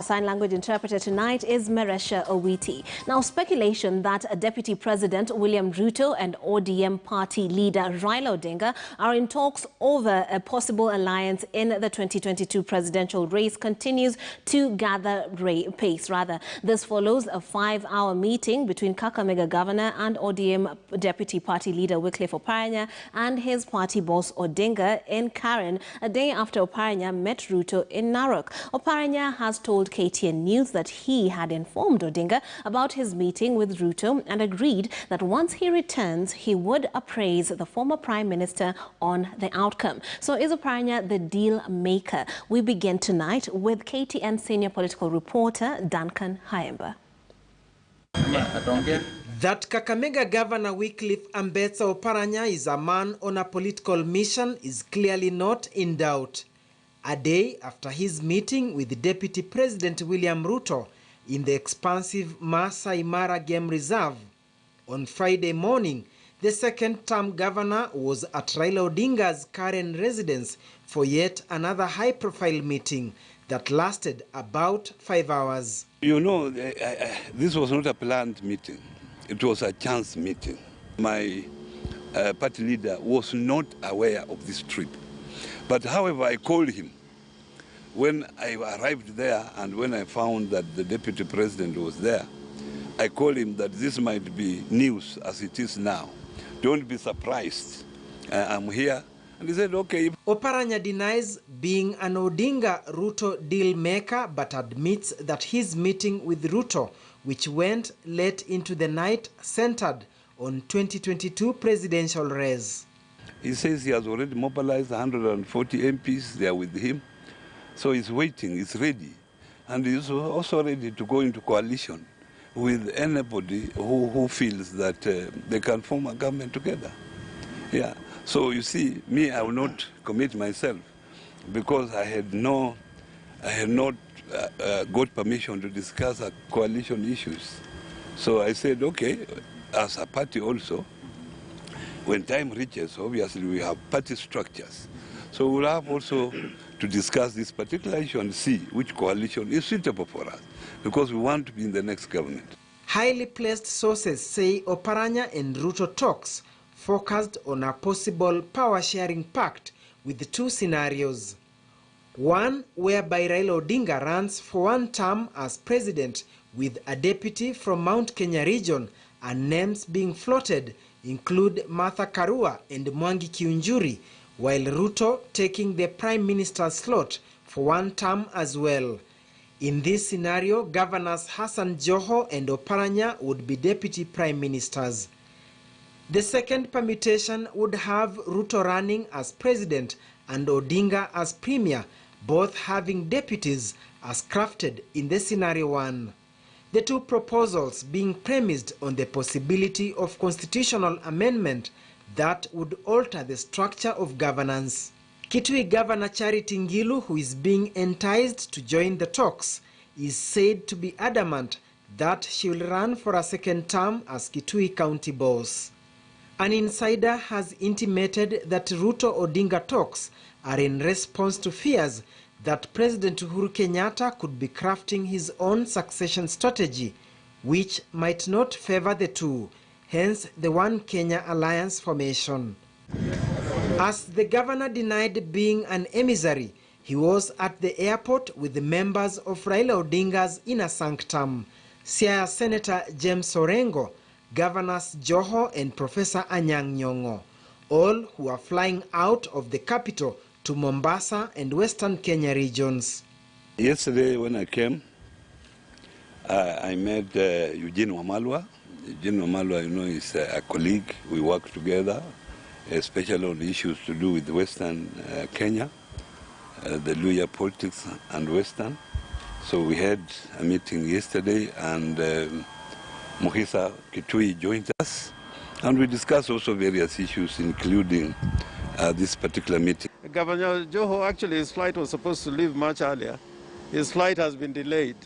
Sign language interpreter tonight is Maresha Owiti. Now, speculation that Deputy President William Ruto and ODM party leader Raila Odinga are in talks over a possible alliance in the 2022 presidential race continues to gather pace. This follows a 5-hour meeting between Kakamega Governor and ODM Deputy Party leader Wycliffe Oparanya and his party boss Odinga in Karen, a day after Oparanya met Ruto in Narok. Oparanya has told KTN News that he had informed Odinga about his meeting with Ruto and agreed that once he returns, he would appraise the former Prime Minister on the outcome. So is Oparanya the deal maker? We begin tonight with KTN senior political reporter Duncan Haemba. That Kakamega Governor Wycliffe Oparanya is a man on a political mission is clearly not in doubt. A day after his meeting with Deputy President William Ruto in the expansive Masai Mara Game Reserve, on Friday morning, the second-term governor was at Raila Odinga's Karen residence for yet another high-profile meeting that lasted about 5 hours. You know, this was not a planned meeting. It was a chance meeting. My party leader was not aware of this trip. But however, I called him when I arrived there, and when I found that the deputy president was there, I called him that this might be news as it is now. Don't be surprised. I'm here. And he said, okay. Oparanya denies being an Odinga-Ruto deal maker, but admits that his meeting with Ruto, which went late into the night, centered on 2022 presidential race. He says he has already mobilized 140 MPs there with him. So he's waiting, he's ready. And he's also ready to go into coalition with anybody who feels that they can form a government together. Yeah. So you see, me, I will not commit myself because I had not got permission to discuss coalition issues. So I said, okay, as a party also, when time reaches, obviously we have party structures. So we'll have also to discuss this particular issue and see which coalition is suitable for us, because we want to be in the next government. Highly placed sources say Oparanya and Ruto talks focused on a possible power-sharing pact with the two scenarios. One whereby Raila Odinga runs for one term as president with a deputy from Mount Kenya region, and names being floated include Martha Karua and Mwangi Kiunjuri, while Ruto taking the Prime Minister's slot for one term as well. In this scenario, Governors Hassan Joho and Oparanya would be Deputy Prime Ministers. The second permutation would have Ruto running as President and Odinga as Premier, both having deputies as crafted in the scenario one. The two proposals being premised on the possibility of constitutional amendment that would alter the structure of governance. Kitui Governor Charity Ngilu, who is being enticed to join the talks, is said to be adamant that she will run for a second term as Kitui County boss. An insider has intimated that Ruto Odinga talks are in response to fears that President Uhuru Kenyatta could be crafting his own succession strategy, which might not favor the two, hence the One Kenya Alliance formation. As the governor denied being an emissary, he was at the airport with the members of Raila Odinga's inner sanctum, Siaya Senator James Orengo, Governors Joho and Professor Anyang' Nyong'o, all who are flying out of the capital to Mombasa and Western Kenya regions. Yesterday when I came, I met Eugene Wamalwa. Eugene Wamalwa, you know, is a colleague. We work together, especially on issues to do with Western Kenya, the Luhya politics and Western. So we had a meeting yesterday, and Mohisa Kitui joined us, and we discussed also various issues, including this particular meeting. Governor Joho, actually his flight was supposed to leave much earlier. His flight has been delayed.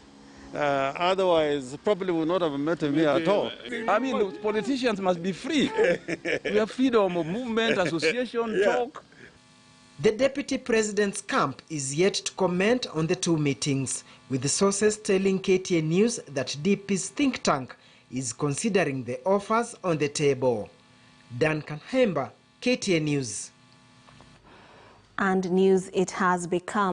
Otherwise, probably would not have met him here at all. I mean, politicians must be free. We have freedom of movement, association, talk. The Deputy President's camp is yet to comment on the two meetings, with the sources telling KTN News that DP's think tank is considering the offers on the table. Duncan Hemba, KTN News. And news it has become.